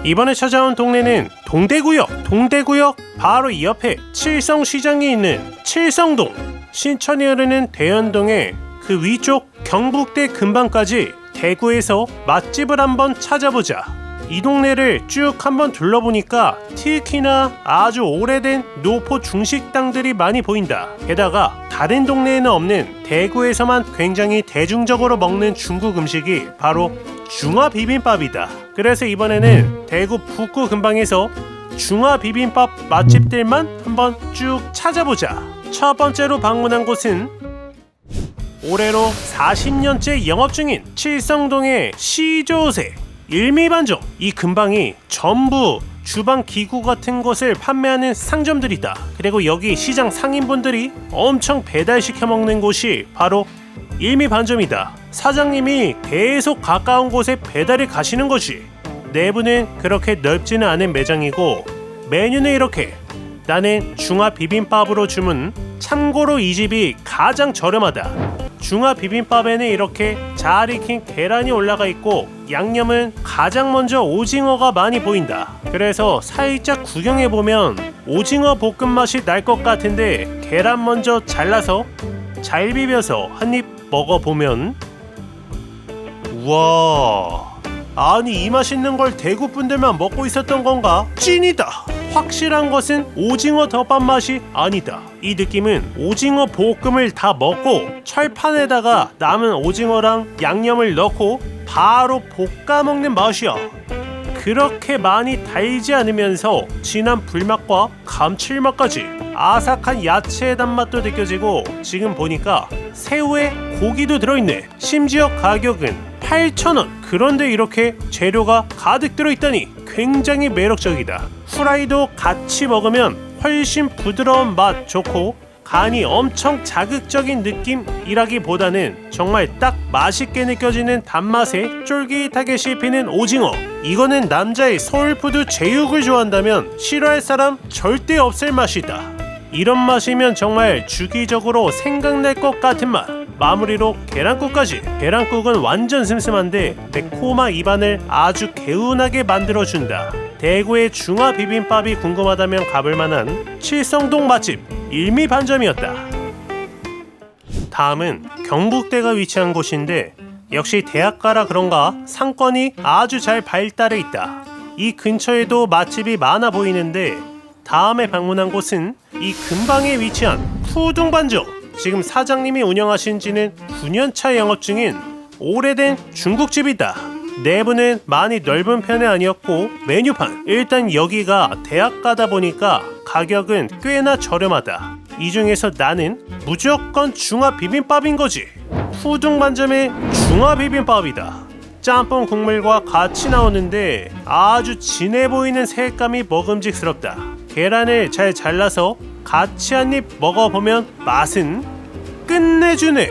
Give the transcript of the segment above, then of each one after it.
이번에 찾아온 동네는 동대구역 바로 이 옆에 칠성시장이 있는 칠성동. 신천이 흐르는 대연동의 그 위쪽 경북대 근방까지 대구에서 맛집을 한번 찾아보자. 이 동네를 쭉 한번 둘러보니까 특히나 아주 오래된 노포 중식당들이 많이 보인다. 게다가 다른 동네에는 없는 대구에서만 굉장히 대중적으로 먹는 중국 음식이 바로 중화비빔밥이다. 그래서 이번에는 대구 북구 근방에서 중화비빔밥 맛집들만 한번 쭉 찾아보자. 첫 번째로 방문한 곳은 올해로 40년째 영업 중인 칠성동의 시조새 일미반점. 이 근방이 전부 주방 기구 같은 것을 판매하는 상점들이다. 그리고 여기 시장 상인분들이 엄청 배달시켜 먹는 곳이 바로 일미반점이다. 사장님이 계속 가까운 곳에 배달을 가시는 거지. 내부는 그렇게 넓지는 않은 매장이고 메뉴는 이렇게. 나는 중화비빔밥으로 주문. 참고로 이 집이 가장 저렴하다. 중화비빔밥에는 이렇게 잘 익힌 계란이 올라가 있고 양념은 가장 먼저 오징어가 많이 보인다. 그래서 살짝 구경해보면 오징어 볶음 맛이 날 것 같은데 계란 먼저 잘라서 잘 비벼서 한입 먹어보면 우와, 아니 이 맛있는 걸 대구 분들만 먹고 있었던 건가? 찐이다. 확실한 것은 오징어 덮밥 맛이 아니다. 이 느낌은 오징어 볶음을 다 먹고 철판에다가 남은 오징어랑 양념을 넣고 바로 볶아 먹는 맛이야. 그렇게 많이 달지 않으면서 진한 불맛과 감칠맛까지 아삭한 야채의 단맛도 느껴지고 지금 보니까 새우에 고기도 들어있네. 심지어 가격은 8,000원. 그런데 이렇게 재료가 가득 들어있다니 굉장히 매력적이다. 후라이도 같이 먹으면 훨씬 부드러운 맛 좋고 간이 엄청 자극적인 느낌이라기보다는 정말 딱 맛있게 느껴지는 단맛에 쫄깃하게 씹히는 오징어. 이거는 남자의 소울푸드 제육을 좋아한다면 싫어할 사람 절대 없을 맛이다. 이런 맛이면 정말 주기적으로 생각날 것 같은 맛. 마무리로 계란국까지. 계란국은 완전 슴슴한데 매콤한 입안을 아주 개운하게 만들어준다. 대구의 중화비빔밥이 궁금하다면 가볼만한 칠성동 맛집 일미반점이었다. 다음은 경북대가 위치한 곳인데 역시 대학가라 그런가 상권이 아주 잘 발달해 있다. 이 근처에도 맛집이 많아 보이는데 다음에 방문한 곳은 이 근방에 위치한 푸둥반점. 지금 사장님이 운영하신 지는 9년차 영업 중인 오래된 중국집이다. 내부는 많이 넓은 편이 아니었고 메뉴판, 일단 여기가 대학가다 보니까 가격은 꽤나 저렴하다. 이 중에서 나는 무조건 중화비빔밥인 거지. 푸둥반점의 중화비빔밥이다. 짬뽕 국물과 같이 나오는데 아주 진해 보이는 색감이 먹음직스럽다. 계란을 잘 잘라서 같이 한입 먹어보면 맛은 끝내주네.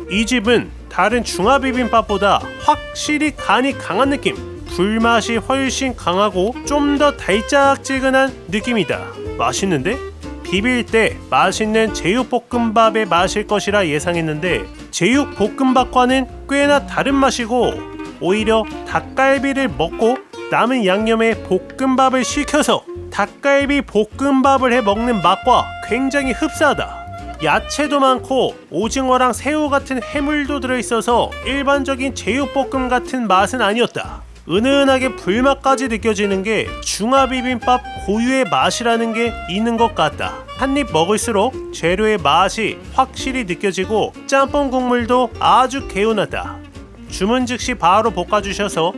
이 집은 다른 중화비빔밥보다 확실히 간이 강한 느낌. 불맛이 훨씬 강하고 좀 더 달짝지근한 느낌이다. 맛있는데? 비빌 때 맛있는 제육볶음밥의 맛일 것이라 예상했는데 제육볶음밥과는 꽤나 다른 맛이고 오히려 닭갈비를 먹고 남은 양념에 볶음밥을 시켜서 닭갈비 볶음밥을 해 먹는 맛과 굉장히 흡사하다. 야채도 많고 오징어랑 새우 같은 해물도 들어있어서 일반적인 제육볶음 같은 맛은 아니었다. 은은하게 불맛까지 느껴지는 게 중화비빔밥 고유의 맛이라는 게 있는 것 같다. 한입 먹을수록 재료의 맛이 확실히 느껴지고 짬뽕 국물도 아주 개운하다. 주문 즉시 바로 볶아주셔서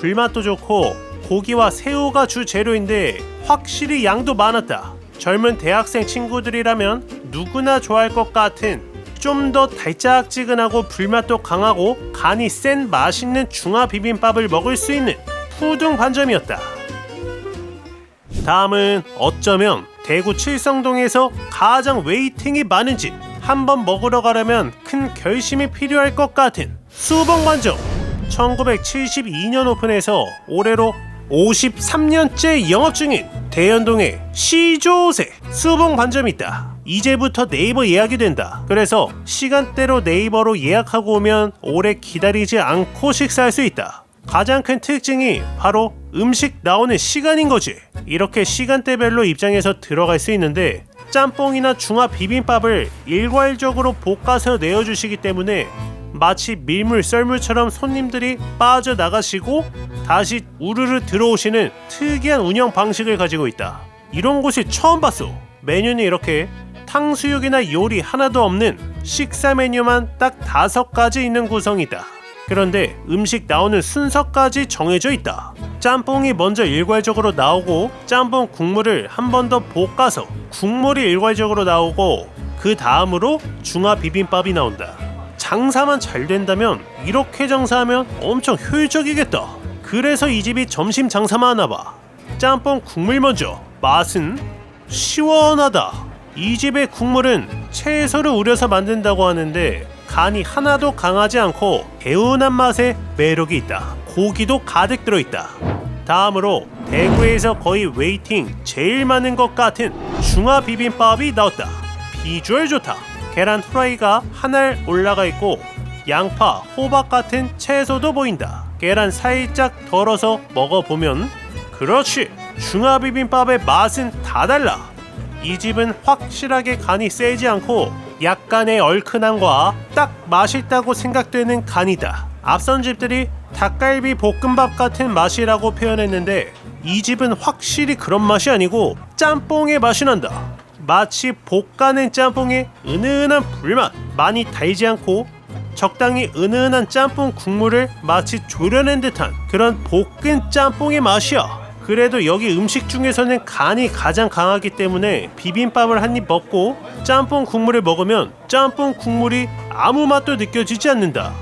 불맛도 좋고 고기와 새우가 주 재료인데 확실히 양도 많았다. 젊은 대학생 친구들이라면 누구나 좋아할 것 같은 좀 더 달짝지근하고 불맛도 강하고 간이 센 맛있는 중화비빔밥을 먹을 수 있는 푸둥반점이었다. 다음은 어쩌면 대구 칠성동에서 가장 웨이팅이 많은 집, 한번 먹으러 가려면 큰 결심이 필요할 것 같은 수봉반점. 1972년 오픈해서 올해로 53년째 영업 중인 대연동의 시조새 수봉반점이 있다. 이제부터 네이버 예약이 된다. 그래서 시간대로 네이버로 예약하고 오면 오래 기다리지 않고 식사할 수 있다. 가장 큰 특징이 바로 음식 나오는 시간인 거지. 이렇게 시간대별로 입장해서 들어갈 수 있는데 짬뽕이나 중화 비빔밥을 일괄적으로 볶아서 내어주시기 때문에 마치 밀물 썰물처럼 손님들이 빠져나가시고 다시 우르르 들어오시는 특이한 운영 방식을 가지고 있다. 이런 곳이 처음 봤어. 메뉴는 이렇게 탕수육이나 요리 하나도 없는 식사 메뉴만 딱 5가지 있는 구성이다. 그런데 음식 나오는 순서까지 정해져 있다. 짬뽕이 먼저 일괄적으로 나오고 짬뽕 국물을 한 번 더 볶아서 국물이 일괄적으로 나오고 그 다음으로 중화 비빔밥이 나온다. 장사만 잘 된다면 이렇게 장사하면 엄청 효율적이겠다. 그래서 이 집이 점심 장사만 하나봐. 짬뽕 국물 먼저. 맛은 시원하다. 이 집의 국물은 채소를 우려서 만든다고 하는데 간이 하나도 강하지 않고 개운한 맛에 매력이 있다. 고기도 가득 들어있다. 다음으로 대구에서 거의 웨이팅 제일 많은 것 같은 중화 비빔밥이 나왔다. 비주얼 좋다. 계란 후라이가 하나 올라가 있고 양파, 호박 같은 채소도 보인다. 계란 살짝 덜어서 먹어보면 그렇지! 중화 비빔밥의 맛은 다 달라. 이 집은 확실하게 간이 세지 않고 약간의 얼큰함과 딱 맛있다고 생각되는 간이다. 앞선 집들이 닭갈비 볶음밥 같은 맛이라고 표현했는데 이 집은 확실히 그런 맛이 아니고 짬뽕의 맛이 난다. 마치 볶아낸 짬뽕의 은은한 불맛. 많이 달지 않고 적당히 은은한 짬뽕 국물을 마치 졸여낸 듯한 그런 볶은 짬뽕의 맛이야. 그래도 여기 음식 중에서는 간이 가장 강하기 때문에 비빔밥을 한 입 먹고 짬뽕 국물을 먹으면 짬뽕 국물이 아무 맛도 느껴지지 않는다.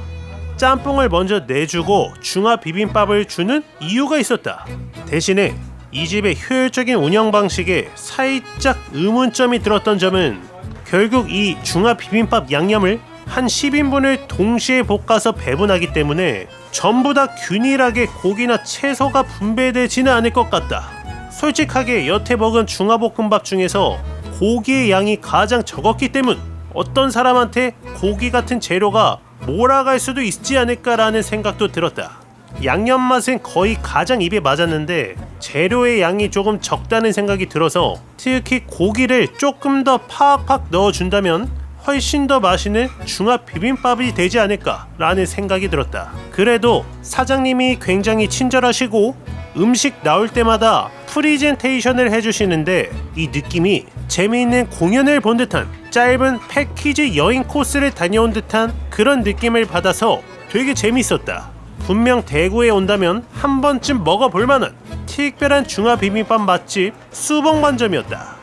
짬뽕을 먼저 내주고 중화 비빔밥을 주는 이유가 있었다. 대신에 이 집의 효율적인 운영 방식에 살짝 의문점이 들었던 점은 결국 이 중화 비빔밥 양념을 한 10인분을 동시에 볶아서 배분하기 때문에 전부 다 균일하게 고기나 채소가 분배되지는 않을 것 같다. 솔직하게 여태 먹은 중화볶음밥 중에서 고기의 양이 가장 적었기 때문 어떤 사람한테 고기 같은 재료가 몰아갈 수도 있지 않을까라는 생각도 들었다. 양념 맛은 거의 가장 입에 맞았는데 재료의 양이 조금 적다는 생각이 들어서 특히 고기를 조금 더 팍팍 넣어준다면 훨씬 더 맛있는 중화 비빔밥이 되지 않을까라는 생각이 들었다. 그래도 사장님이 굉장히 친절하시고 음식 나올 때마다 프리젠테이션을 해주시는데 이 느낌이 재미있는 공연을 본 듯한 짧은 패키지 여행 코스를 다녀온 듯한 그런 느낌을 받아서 되게 재밌었다. 분명 대구에 온다면 한 번쯤 먹어볼 만한 특별한 중화 비빔밥 맛집 수봉반점이었다.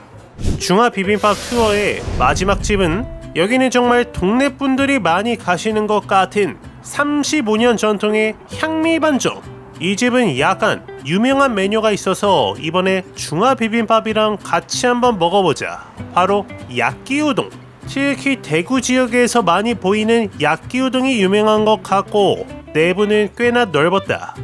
중화 비빔밥 투어의 마지막 집은 여기는 정말 동네 분들이 많이 가시는 것 같은 35년 전통의 향미반점. 이 집은 약간 유명한 메뉴가 있어서 이번에 중화 비빔밥이랑 같이 한번 먹어보자. 바로 야끼우동. 특히 대구 지역에서 많이 보이는 야끼우동이 유명한 것 같고 내부는 꽤나 넓었다.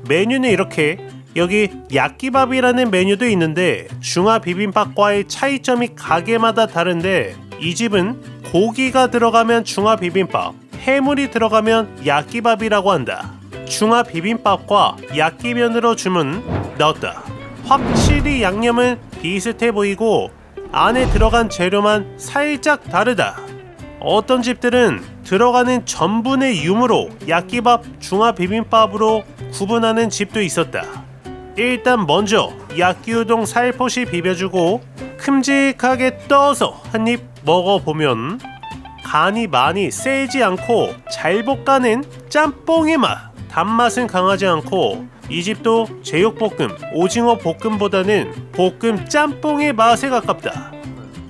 메뉴는 이렇게 여기 야끼밥이라는 메뉴도 있는데 중화 비빔밥과의 차이점이 가게마다 다른데 이 집은 고기가 들어가면 중화 비빔밥, 해물이 들어가면 야끼밥이라고 한다. 중화 비빔밥과 야끼면으로 주문 넣었다. 확실히 양념은 비슷해 보이고 안에 들어간 재료만 살짝 다르다. 어떤 집들은 들어가는 전분의 유무로 야끼밥, 중화 비빔밥으로 구분하는 집도 있었다. 일단 먼저 야끼우동 살포시 비벼주고 큼직하게 떠서 한 입 먹어보면 간이 많이 세지 않고 잘 볶아낸 짬뽕의 맛. 단맛은 강하지 않고 이 집도 제육볶음, 오징어 볶음보다는 볶음 짬뽕의 맛에 가깝다.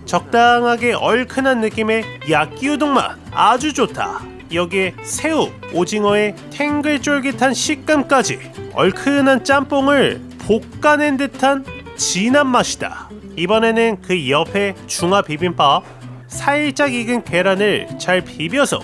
적당하게 얼큰한 느낌의 야끼우동 맛 아주 좋다. 여기에 새우, 오징어의 탱글 쫄깃한 식감까지 얼큰한 짬뽕을 볶아낸 듯한 진한 맛이다. 이번에는 그 옆에 중화 비빔밥 살짝 익은 계란을 잘 비벼서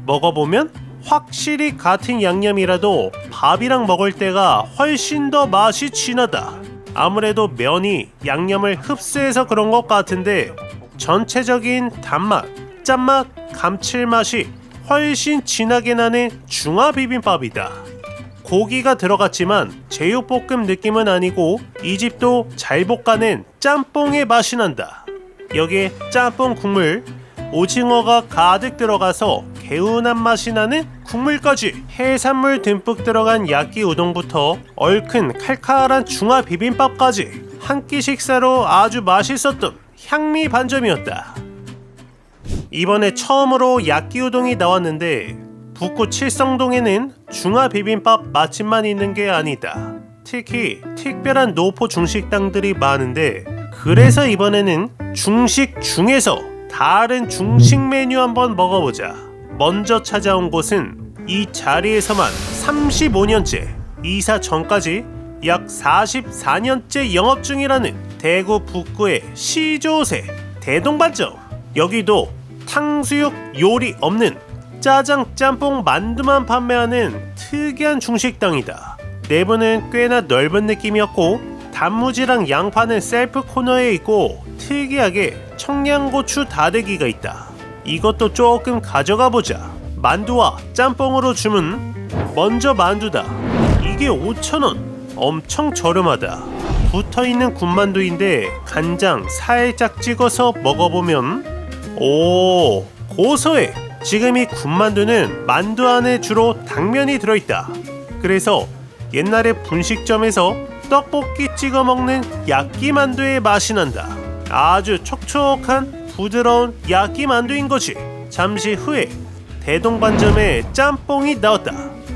먹어보면 확실히 같은 양념이라도 밥이랑 먹을 때가 훨씬 더 맛이 진하다. 아무래도 면이 양념을 흡수해서 그런 것 같은데 전체적인 단맛, 짠맛, 감칠맛이 훨씬 진하게 나는 중화 비빔밥이다. 고기가 들어갔지만 제육볶음 느낌은 아니고 이 집도 잘 볶아낸 짬뽕의 맛이 난다. 여기에 짬뽕 국물, 오징어가 가득 들어가서 개운한 맛이 나는 국물까지, 해산물 듬뿍 들어간 야끼 우동부터 얼큰 칼칼한 중화 비빔밥까지 한 끼 식사로 아주 맛있었던 향미 반점이었다. 이번에 처음으로 야끼 우동이 나왔는데 북구 칠성동에는 중화 비빔밥 맛집만 있는 게 아니다. 특히 특별한 노포 중식당들이 많은데, 그래서 이번에는 중식 중에서 다른 중식 메뉴 한번 먹어보자. 먼저 찾아온 곳은 이 자리에서만 35년째, 이사 전까지 약 44년째 영업 중이라는 대구 북구의 시조새 대동반점. 여기도 탕수육 요리 없는 짜장, 짬뽕, 만두만 판매하는 특이한 중식당이다. 내부는 꽤나 넓은 느낌이었고 단무지랑 양파는 셀프 코너에 있고 특이하게 청양고추 다대기가 있다. 이것도 조금 가져가 보자. 만두와 짬뽕으로 주문. 먼저 만두다. 이게 5,000원. 엄청 저렴하다. 붙어있는 군만두인데 간장 살짝 찍어서 먹어보면 오, 고소해. 지금 이 군만두는 만두 안에 주로 당면이 들어있다. 그래서 옛날에 분식점에서 떡볶이 찍어 먹는 야끼만두의 맛이 난다. 아주 촉촉한 부드러운 야끼만두인 거지. 잠시 후에 대동반점에 짬뽕이 나왔다.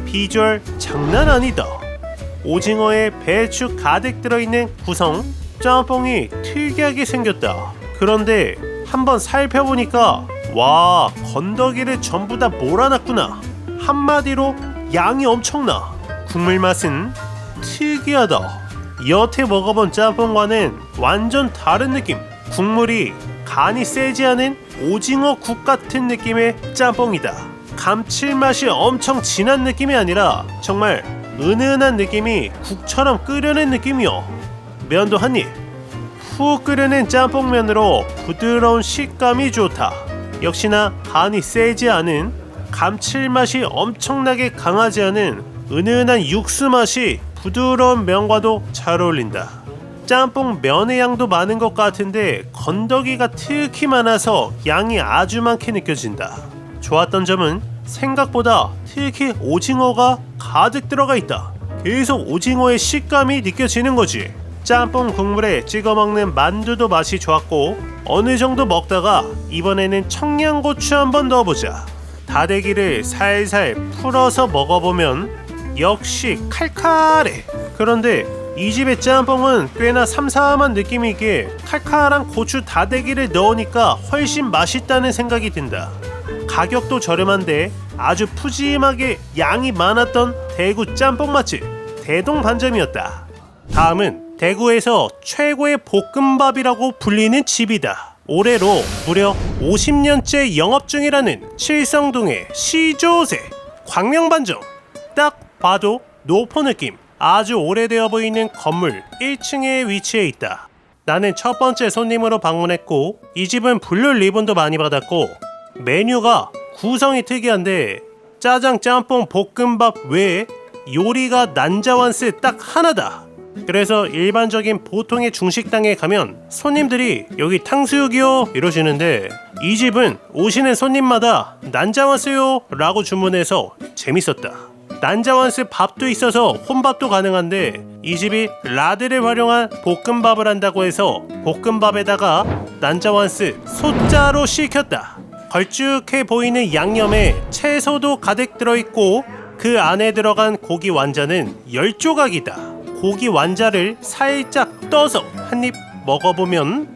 비주얼 장난 아니다. 오징어에 배추 가득 들어있는 구성 짬뽕이 특이하게 생겼다. 그런데 한번 살펴보니까 와, 건더기를 전부 다 몰아놨구나. 한마디로 양이 엄청나. 국물 맛은 특이하다. 여태 먹어본 짬뽕과는 완전 다른 느낌. 국물이 간이 세지 않은 오징어 국 같은 느낌의 짬뽕이다. 감칠맛이 엄청 진한 느낌이 아니라 정말 은은한 느낌이 국처럼 끓여낸 느낌이요. 면도 한입. 푹 끓여낸 짬뽕면으로 부드러운 식감이 좋다. 역시나 간이 세지 않은, 감칠맛이 엄청나게 강하지 않은 은은한 육수 맛이 부드러운 면과도 잘 어울린다. 짬뽕 면의 양도 많은 것 같은데 건더기가 특히 많아서 양이 아주 많게 느껴진다. 좋았던 점은 생각보다 특히 오징어가 가득 들어가 있다. 계속 오징어의 식감이 느껴지는 거지. 짬뽕 국물에 찍어 먹는 만두도 맛이 좋았고, 어느 정도 먹다가 이번에는 청양고추 한번 넣어보자. 다대기를 살살 풀어서 먹어보면 역시 칼칼해. 그런데 이 집의 짬뽕은 꽤나 삼삼한 느낌이 있게 칼칼한 고추 다대기를 넣으니까 훨씬 맛있다는 생각이 든다. 가격도 저렴한데 아주 푸짐하게 양이 많았던 대구 짬뽕 맛집 대동반점이었다. 다음은 대구에서 최고의 볶음밥이라고 불리는 집이다. 올해로 무려 50년째 영업 중이라는 칠성동의 시조새 광명반점. 딱 봐도 노포 느낌. 아주 오래되어 보이는 건물 1층에 위치해 있다. 나는 첫 번째 손님으로 방문했고 이 집은 블루 리본도 많이 받았고, 메뉴가 구성이 특이한데 짜장, 짬뽕, 볶음밥 외에 요리가 난자완스 딱 하나다. 그래서 일반적인 보통의 중식당에 가면 손님들이 여기 탕수육이요 이러시는데, 이 집은 오시는 손님마다 난자완스요 라고 주문해서 재밌었다. 난자완스 밥도 있어서 혼밥도 가능한데 이 집이 라드를 활용한 볶음밥을 한다고 해서 볶음밥에다가 난자완스 소자로 시켰다. 걸쭉해 보이는 양념에 채소도 가득 들어있고 그 안에 들어간 고기 완자는 10조각이다. 고기 완자를 살짝 떠서 한입 먹어보면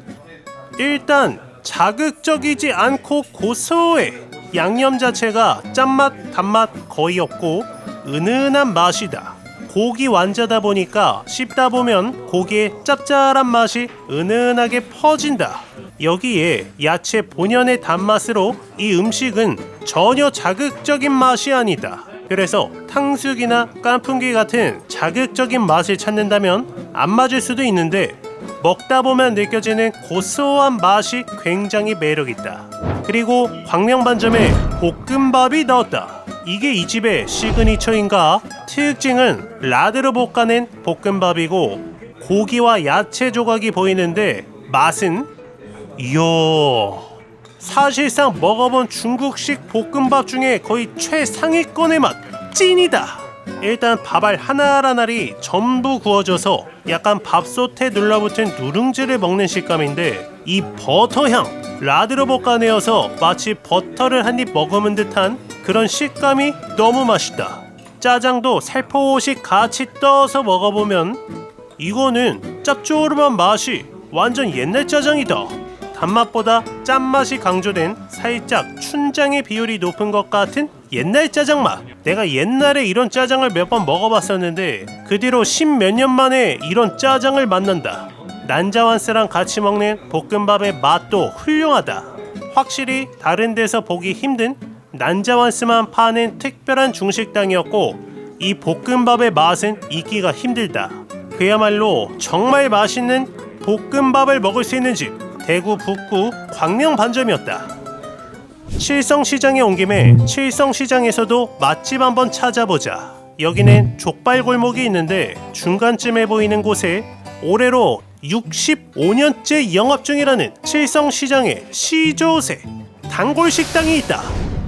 일단 자극적이지 않고 고소해. 양념 자체가 짠맛, 단맛 거의 없고 은은한 맛이다. 고기 완자다 보니까 씹다 보면 고기의 짭짤한 맛이 은은하게 퍼진다. 여기에 야채 본연의 단맛으로 이 음식은 전혀 자극적인 맛이 아니다. 그래서 탕수육이나 깐풍기 같은 자극적인 맛을 찾는다면 안 맞을 수도 있는데, 먹다 보면 느껴지는 고소한 맛이 굉장히 매력있다. 그리고 광명반점에 볶음밥이 나왔다. 이게 이 집의 시그니처인가? 특징은 라드로 볶아낸 볶음밥이고 고기와 야채 조각이 보이는데 맛은 이야, 사실상 먹어본 중국식 볶음밥 중에 거의 최상위권의 맛, 찐이다. 일단 밥알 하나하나를 전부 구워져서 약간 밥솥에 눌러붙은 누룽지를 먹는 식감인데 이 버터향, 라드로 볶아내어서 마치 버터를 한 입 먹으면 듯한 그런 식감이 너무 맛있다. 짜장도 살포시 같이 떠서 먹어보면 이거는 짭조름한 맛이 완전 옛날 짜장이다. 단맛보다 짠맛이 강조된 살짝 춘장의 비율이 높은 것 같은 옛날 짜장 맛. 내가 옛날에 이런 짜장을 몇 번 먹어봤었는데 그 뒤로 10몇 년 만에 이런 짜장을 만난다. 난자완스랑 같이 먹는 볶음밥의 맛도 훌륭하다. 확실히 다른 데서 보기 힘든 난자완스만 파는 특별한 중식당이었고 이 볶음밥의 맛은 잊기가 힘들다. 그야말로 정말 맛있는 볶음밥을 먹을 수 있는 집, 대구 북구 광명반점이었다. 칠성시장에 온 김에 칠성시장에서도 맛집 한번 찾아보자. 여기는 족발골목이 있는데 중간쯤에 보이는 곳에 올해로 65년째 영업 중이라는 칠성시장의 시조새 단골식당이 있다.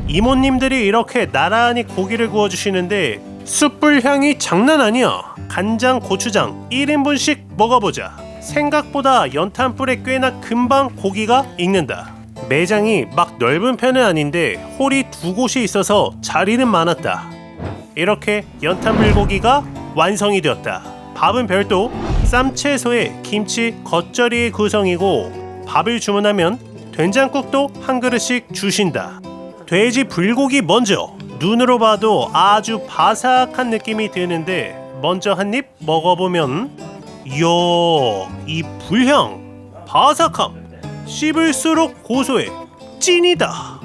이모님들이 이렇게 나란히 고기를 구워주시는데 숯불 향이 장난 아니야. 간장 고추장 1인분씩 먹어보자. 생각보다 연탄불에 꽤나 금방 고기가 익는다. 매장이 막 넓은 편은 아닌데 홀이 2곳이 있어서 자리는 많았다. 이렇게 연탄불고기가 완성이 되었다. 밥은 별도 쌈채소에 김치 겉절이의 구성이고 밥을 주문하면 된장국도 한 그릇씩 주신다. 돼지 불고기 먼저 눈으로 봐도 아주 바삭한 느낌이 드는데 먼저 한 입 먹어보면 이야, 이 불향, 바삭함, 씹을수록 고소해 찐이다.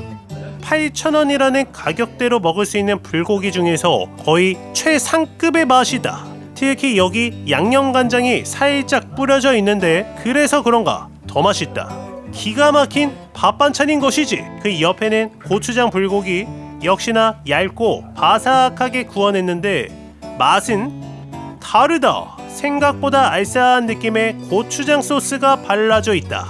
8,000원이라는 가격대로 먹을 수 있는 불고기 중에서 거의 최상급의 맛이다. 특히 여기 양념간장이 살짝 뿌려져 있는데 그래서 그런가 더 맛있다. 기가 막힌 밥 반찬인 것이지. 그 옆에는 고추장 불고기, 역시나 얇고 바삭하게 구워냈는데 맛은 다르다. 생각보다 알싸한 느낌의 고추장 소스가 발라져 있다.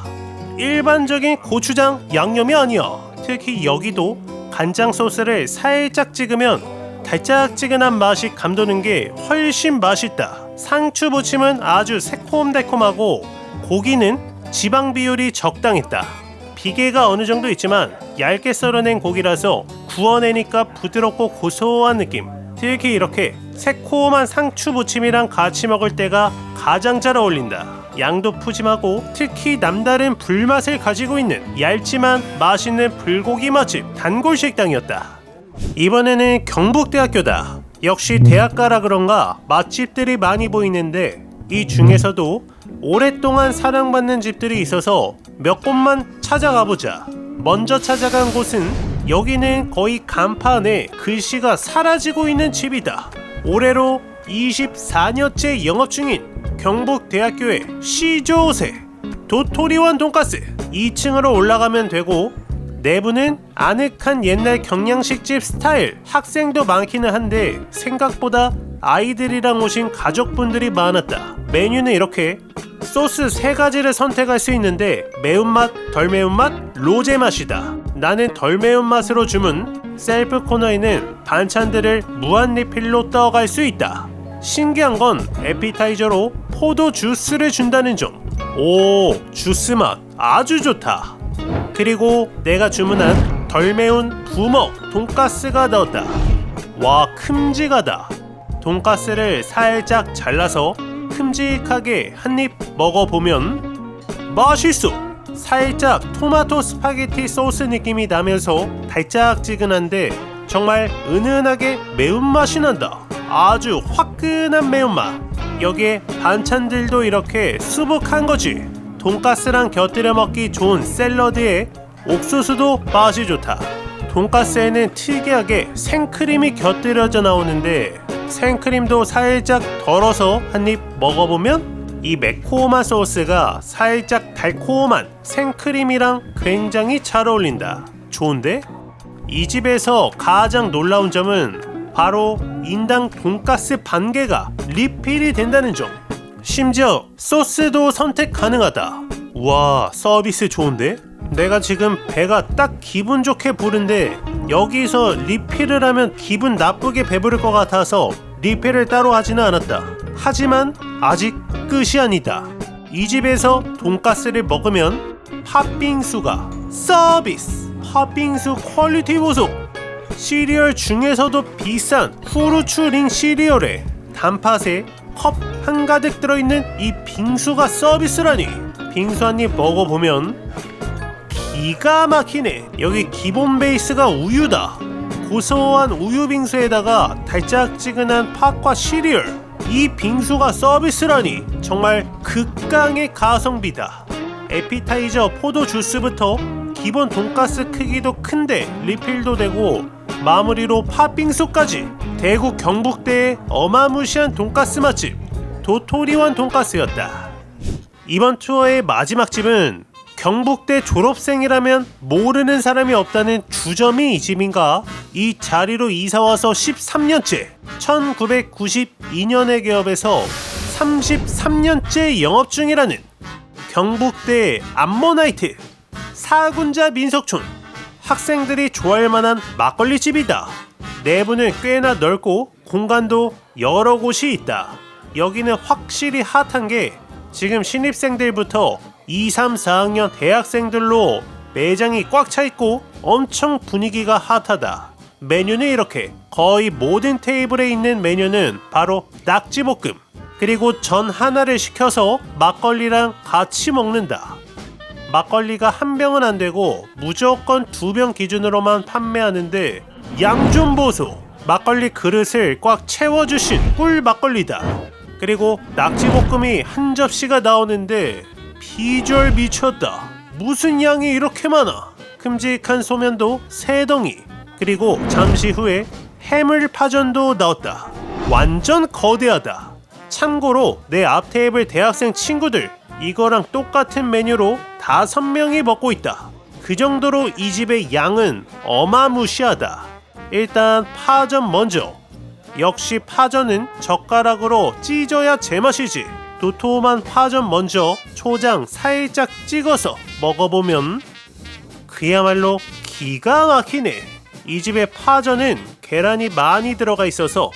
일반적인 고추장 양념이 아니야. 특히 여기도 간장 소스를 살짝 찍으면 달짝지근한 맛이 감도는 게 훨씬 맛있다. 상추 부침은 아주 새콤달콤하고 고기는 지방 비율이 적당했다. 비계가 어느 정도 있지만 얇게 썰어낸 고기라서 구워내니까 부드럽고 고소한 느낌. 특히 이렇게 새콤한 상추 부침이랑 같이 먹을 때가 가장 잘 어울린다. 양도 푸짐하고 특히 남다른 불맛을 가지고 있는 얇지만 맛있는 불고기 맛집 단골식당이었다. 이번에는 경북대학교다. 역시 대학가라 그런가 맛집들이 많이 보이는데 이 중에서도 오랫동안 사랑받는 집들이 있어서 몇 곳만 찾아가보자. 먼저 찾아간 곳은 여기는 거의 간판에 글씨가 사라지고 있는 집이다. 올해로 24년째 영업 중인 경북대학교의 시조새 도토리원 돈가스. 2층으로 올라가면 되고 내부는 아늑한 옛날 경양식집 스타일. 학생도 많기는 한데 생각보다 아이들이랑 오신 가족분들이 많았다. 메뉴는 이렇게 소스 3가지를 선택할 수 있는데 매운맛, 덜 매운맛, 로제 맛이다. 나는 덜 매운맛으로 주문. 셀프 코너에는 반찬들을 무한 리필로 떠갈 수 있다. 신기한 건 에피타이저로 포도 주스를 준다는 점. 오, 주스 맛 아주 좋다. 그리고 내가 주문한 덜 매운 부먹 돈가스가 나왔다. 와, 큼직하다. 돈가스를 살짝 잘라서 큼직하게 한 입 먹어보면 맛있어. 살짝 토마토 스파게티 소스 느낌이 나면서 달짝지근한데 정말 은은하게 매운맛이 난다. 아주 화끈한 매운맛. 여기에 반찬들도 이렇게 수북한 거지. 돈가스랑 곁들여 먹기 좋은 샐러드에 옥수수도 맛이 좋다. 돈가스에는 특이하게 생크림이 곁들여져 나오는데 생크림도 살짝 덜어서 한 입 먹어보면 이 매콤한 소스가 살짝 달콤한 생크림이랑 굉장히 잘 어울린다. 좋은데? 이 집에서 가장 놀라운 점은 바로 인당 돈가스 반 개가 리필이 된다는 점. 심지어 소스도 선택 가능하다. 와, 서비스 좋은데? 내가 지금 배가 딱 기분 좋게 부른데 여기서 리필을 하면 기분 나쁘게 배부를 것 같아서 리필을 따로 하지는 않았다. 하지만 아직 끝이 아니다. 이 집에서 돈가스를 먹으면 팥빙수가 서비스! 팥빙수 퀄리티 보소! 시리얼 중에서도 비싼 후르츠링 시리얼에 단팥에 컵 한가득 들어있는 이 빙수가 서비스라니. 빙수 한 입 먹어보면 기가 막히네. 여기 기본 베이스가 우유다. 고소한 우유 빙수에다가 달짝지근한 팥과 시리얼, 이 빙수가 서비스라니 정말 극강의 가성비다. 에피타이저 포도 주스부터 기본 돈가스 크기도 큰데 리필도 되고 마무리로 팥빙수까지. 대구 경북대의 어마무시한 돈가스 맛집 도토리원 돈가스였다. 이번 투어의 마지막 집은 경북대 졸업생이라면 모르는 사람이 없다는 주점이 이 집인가? 이 자리로 이사와서 13년째, 1992년에 개업해서 33년째 영업 중이라는 경북대 암모나이트 사군자 민속촌. 학생들이 좋아할 만한 막걸리 집이다. 내부는 꽤나 넓고 공간도 여러 곳이 있다. 여기는 확실히 핫한 게 지금 신입생들부터 2, 3, 4학년 대학생들로 매장이 꽉 차 있고 엄청 분위기가 핫하다. 메뉴는 이렇게 거의 모든 테이블에 있는 메뉴는 바로 낙지볶음, 그리고 전 하나를 시켜서 막걸리랑 같이 먹는다. 막걸리가 한 병은 안 되고 무조건 2병 기준으로만 판매하는데 양 좀 보소. 막걸리 그릇을 꽉 채워주신 꿀 막걸리다. 그리고 낙지볶음이 한 접시가 나오는데 비주얼 미쳤다. 무슨 양이 이렇게 많아. 큼직한 소면도 3덩이, 그리고 잠시 후에 해물파전도 나왔다. 완전 거대하다. 참고로 내 앞 테이블 대학생 친구들 이거랑 똑같은 메뉴로 5명이 먹고 있다. 그 정도로 이 집의 양은 어마무시하다. 일단 파전 먼저. 역시 파전은 젓가락으로 찢어야 제맛이지. 도톰한 파전 먼저 초장 살짝 찍어서 먹어보면 그야말로 기가 막히네. 이 집의 파전은 계란이 많이 들어가 있어서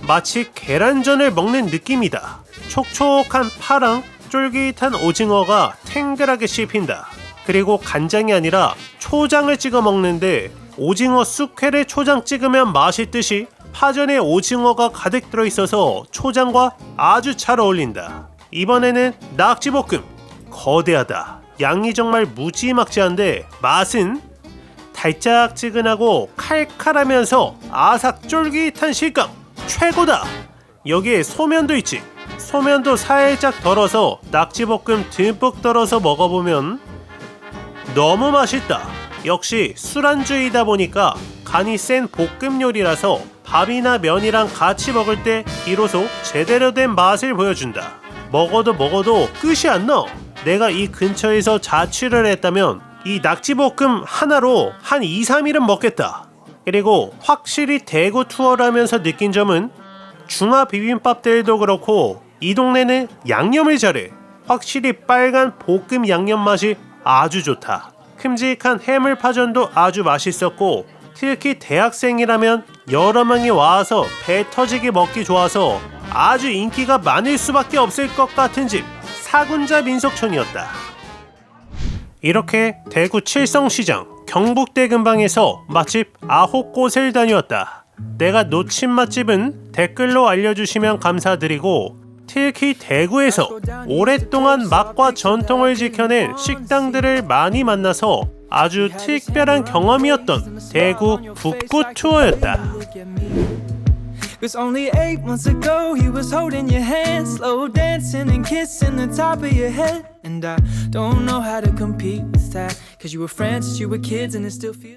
마치 계란전을 먹는 느낌이다. 촉촉한 파랑 쫄깃한 오징어가 탱글하게 씹힌다. 그리고 간장이 아니라 초장을 찍어 먹는데 오징어 쑥회를 초장 찍으면 맛있듯이 파전에 오징어가 가득 들어있어서 초장과 아주 잘 어울린다. 이번에는 낙지볶음. 거대하다. 양이 정말 무지막지한데 맛은 달짝지근하고 칼칼하면서 아삭 쫄깃한 식감 최고다. 여기에 소면도 있지. 소면도 살짝 덜어서 낙지볶음 듬뿍 덜어서 먹어보면 너무 맛있다. 역시 술안주이다 보니까 간이 센 볶음 요리라서 밥이나 면이랑 같이 먹을 때 비로소 제대로 된 맛을 보여준다. 먹어도 끝이 안 나. 내가 이 근처에서 자취를 했다면 이 낙지볶음 하나로 한 2, 3일은 먹겠다. 그리고 확실히 대구 투어를 하면서 느낀 점은 중화 비빔밥들도 그렇고 이 동네는 양념을 잘해. 확실히 빨간 볶음 양념 맛이 아주 좋다. 큼직한 해물파전도 아주 맛있었고 특히 대학생이라면 여러 명이 와서 배 터지게 먹기 좋아서 아주 인기가 많을 수밖에 없을 것 같은 집 사군자 민속촌이었다. 이렇게 대구 칠성시장 경북대 근방에서 맛집 9곳을 다녀왔다. 내가 놓친 맛집은 댓글로 알려주시면 감사드리고 특히 대구에서 오랫동안 맛과 전통을 지켜낸 식당들을 많이 만나서 아주 특별한 경험이었던 대구 북구 투어였다. Cause only 8 months ago he was holding your hand, slow dancing and kissing the top of your head. And I don't know how to compete with that, cause you were friends since you were kids and it still feels